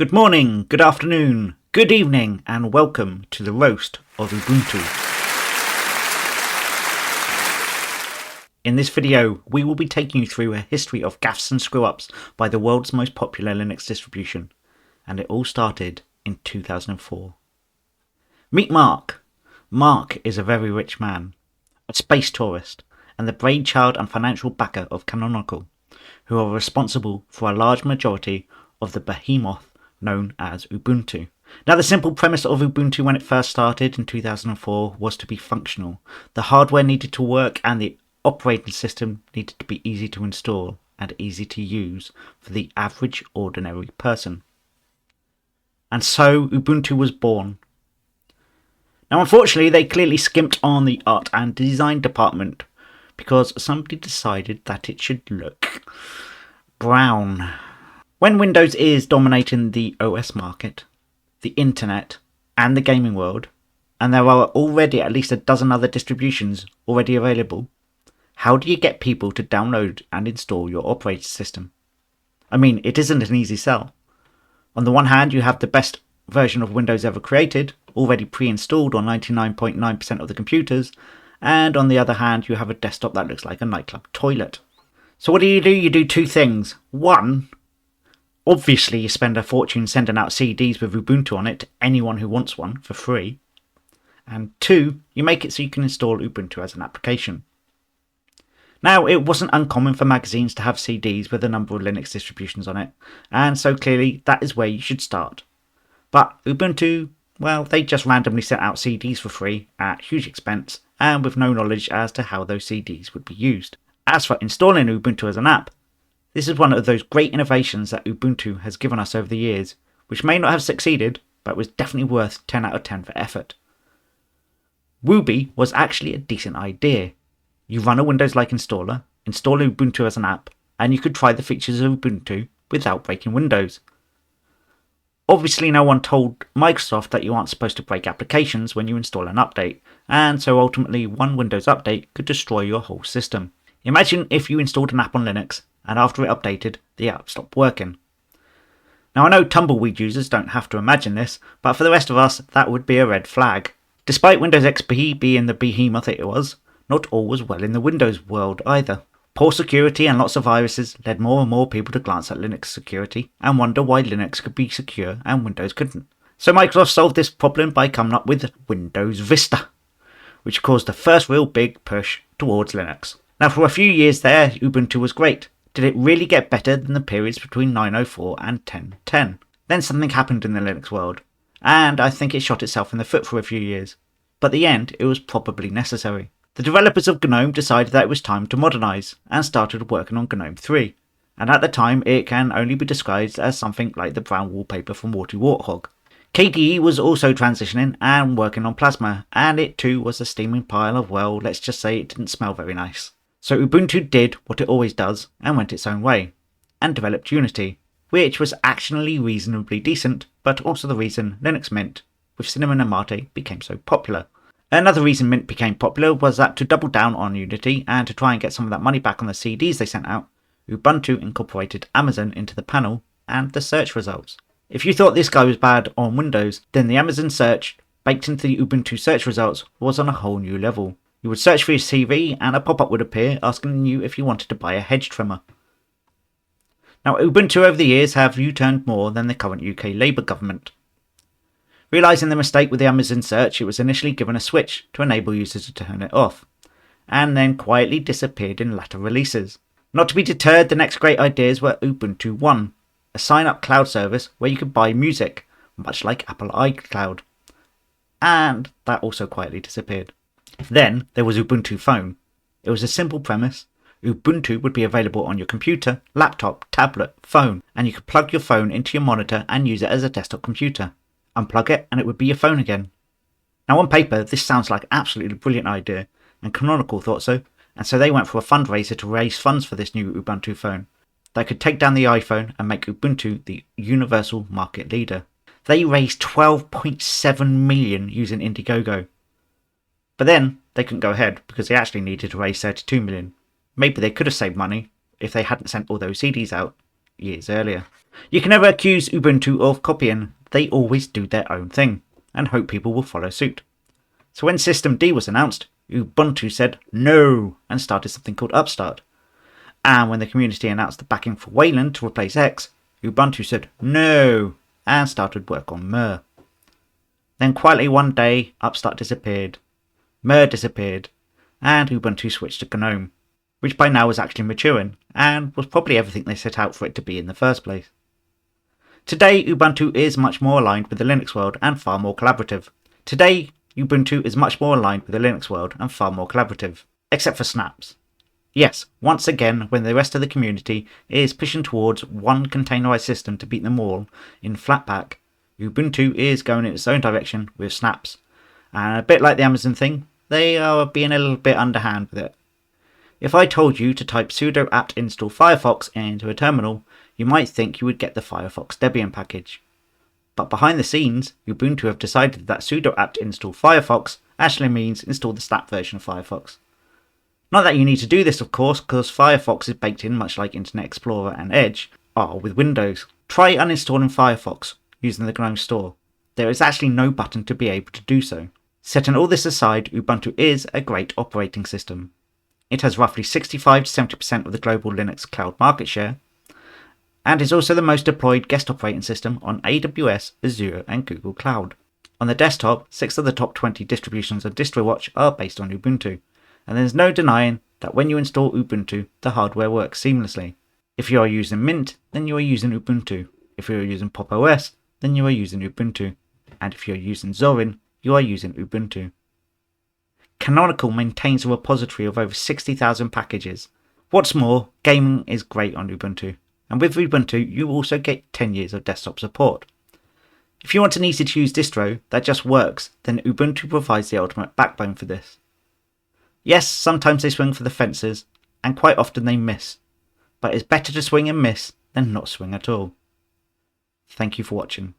Good morning, good afternoon, good evening, and welcome to the roast of Ubuntu. In this video, we will be taking you through a history of gaffes and screw-ups by the world's most popular Linux distribution, and it all started in 2004. Meet Mark. Mark is a very rich man, a space tourist, and the brainchild and financial backer of Canonical, who are responsible for a large majority of the behemoth known as Ubuntu. Now, the simple premise of Ubuntu when it first started in 2004 was to be functional. The hardware needed to work and the operating system needed to be easy to install and easy to use for the average ordinary person. And so Ubuntu was born. Now, unfortunately, they clearly skimped on the art and design department because somebody decided that it should look brown. When Windows is dominating the OS market, the internet, and the gaming world, and there are already at least a dozen other distributions already available, how do you get people to download and install your operating system? I mean, it isn't an easy sell. On the one hand, you have the best version of Windows ever created, already pre-installed on 99.9% of the computers, and on the other hand, you have a desktop that looks like a nightclub toilet. So what do? You do two things. One, obviously, you spend a fortune sending out CDs with Ubuntu on it to anyone who wants one for free. And two, you make it so you can install Ubuntu as an application. Now, it wasn't uncommon for magazines to have CDs with a number of Linux distributions on it, and so clearly that is where you should start. But Ubuntu, well, they just randomly sent out CDs for free at huge expense and with no knowledge as to how those CDs would be used. As for installing Ubuntu as an app, this is one of those great innovations that Ubuntu has given us over the years, which may not have succeeded, but was definitely worth 10 out of 10 for effort. Wooby was actually a decent idea. You run a Windows-like installer, install Ubuntu as an app, and you could try the features of Ubuntu without breaking Windows. Obviously, no one told Microsoft that you aren't supposed to break applications when you install an update, and so ultimately one Windows update could destroy your whole system. Imagine if you installed an app on Linux, and after it updated, the app stopped working. Now, I know Tumbleweed users don't have to imagine this, but for the rest of us, that would be a red flag. Despite Windows XP being the behemoth it was, not all was well in the Windows world either. Poor security and lots of viruses led more and more people to glance at Linux security and wonder why Linux could be secure and Windows couldn't. So Microsoft solved this problem by coming up with Windows Vista, which caused the first real big push towards Linux. Now, for a few years there, Ubuntu was great. Did it really get better than the periods between 9.04 and 10.10? Then something happened in the Linux world, and I think it shot itself in the foot for a few years. But at the end, it was probably necessary. The developers of GNOME decided that it was time to modernise, and started working on GNOME 3. And at the time, it can only be described as something like the brown wallpaper from Warty Warthog. KDE was also transitioning and working on Plasma, and it too was a steaming pile of, well, let's just say it didn't smell very nice. So Ubuntu did what it always does and went its own way, and developed Unity, which was actually reasonably decent, but also the reason Linux Mint, with Cinnamon and Mate, became so popular. Another reason Mint became popular was that to double down on Unity and to try and get some of that money back on the CDs they sent out, Ubuntu incorporated Amazon into the panel and the search results. If you thought this guy was bad on Windows, then the Amazon search baked into the Ubuntu search results was on a whole new level. You would search for your CV and a pop-up would appear asking you if you wanted to buy a hedge trimmer. Now, Ubuntu over the years have U-turned more than the current UK Labour government. Realising the mistake with the Amazon search, it was initially given a switch to enable users to turn it off, and then quietly disappeared in latter releases. Not to be deterred, the next great ideas were Ubuntu One, a sign-up cloud service where you could buy music, much like Apple iCloud, and that also quietly disappeared. Then there was Ubuntu Phone. It was a simple premise. Ubuntu would be available on your computer, laptop, tablet, phone, and you could plug your phone into your monitor and use it as a desktop computer. Unplug it and it would be your phone again. Now, on paper, this sounds like an absolutely brilliant idea, and Canonical thought so, and so they went for a fundraiser to raise funds for this new Ubuntu phone that could take down the iPhone and make Ubuntu the universal market leader. They raised 12.7 million using Indiegogo. But then they couldn't go ahead because they actually needed to raise 32 million. Maybe they could have saved money if they hadn't sent all those CDs out years earlier. You can never accuse Ubuntu of copying. They always do their own thing and hope people will follow suit. So when System D was announced, Ubuntu said no and started something called Upstart. And when the community announced the backing for Wayland to replace X, Ubuntu said no and started work on Mer. Then quietly one day, Upstart disappeared, Mer disappeared, and Ubuntu switched to GNOME, which by now was actually maturing and was probably everything they set out for it to be in the first place. Today, Ubuntu is much more aligned with the Linux world and far more collaborative. Except for snaps. Yes, once again, when the rest of the community is pushing towards one containerized system to beat them all in Flatpak, Ubuntu is going in its own direction with snaps. And a bit like the Amazon thing, they are being a little bit underhand with it. If I told you to type sudo apt install Firefox into a terminal, you might think you would get the Firefox Debian package. But behind the scenes, Ubuntu have decided that sudo apt install Firefox actually means install the snap version of Firefox. Not that you need to do this, of course, because Firefox is baked in much like Internet Explorer and Edge are with Windows. Try uninstalling Firefox using the GNOME store. There is actually no button to be able to do so. Setting all this aside, Ubuntu is a great operating system. It has roughly 65 to 70% of the global Linux cloud market share, and is also the most deployed guest operating system on AWS, Azure and Google Cloud. On the desktop, 6 of the top 20 distributions on DistroWatch are based on Ubuntu, and there's no denying that when you install Ubuntu, the hardware works seamlessly. If you are using Mint, then you are using Ubuntu. If you are using Pop! OS, then you are using Ubuntu. And if you are using Zorin, you are using Ubuntu. Canonical maintains a repository of over 60,000 packages. What's more, gaming is great on Ubuntu, and with Ubuntu you also get 10 years of desktop support. If you want an easy to use distro that just works, then Ubuntu provides the ultimate backbone for this. Yes, sometimes they swing for the fences, and quite often they miss, but it's better to swing and miss than not swing at all. Thank you for watching.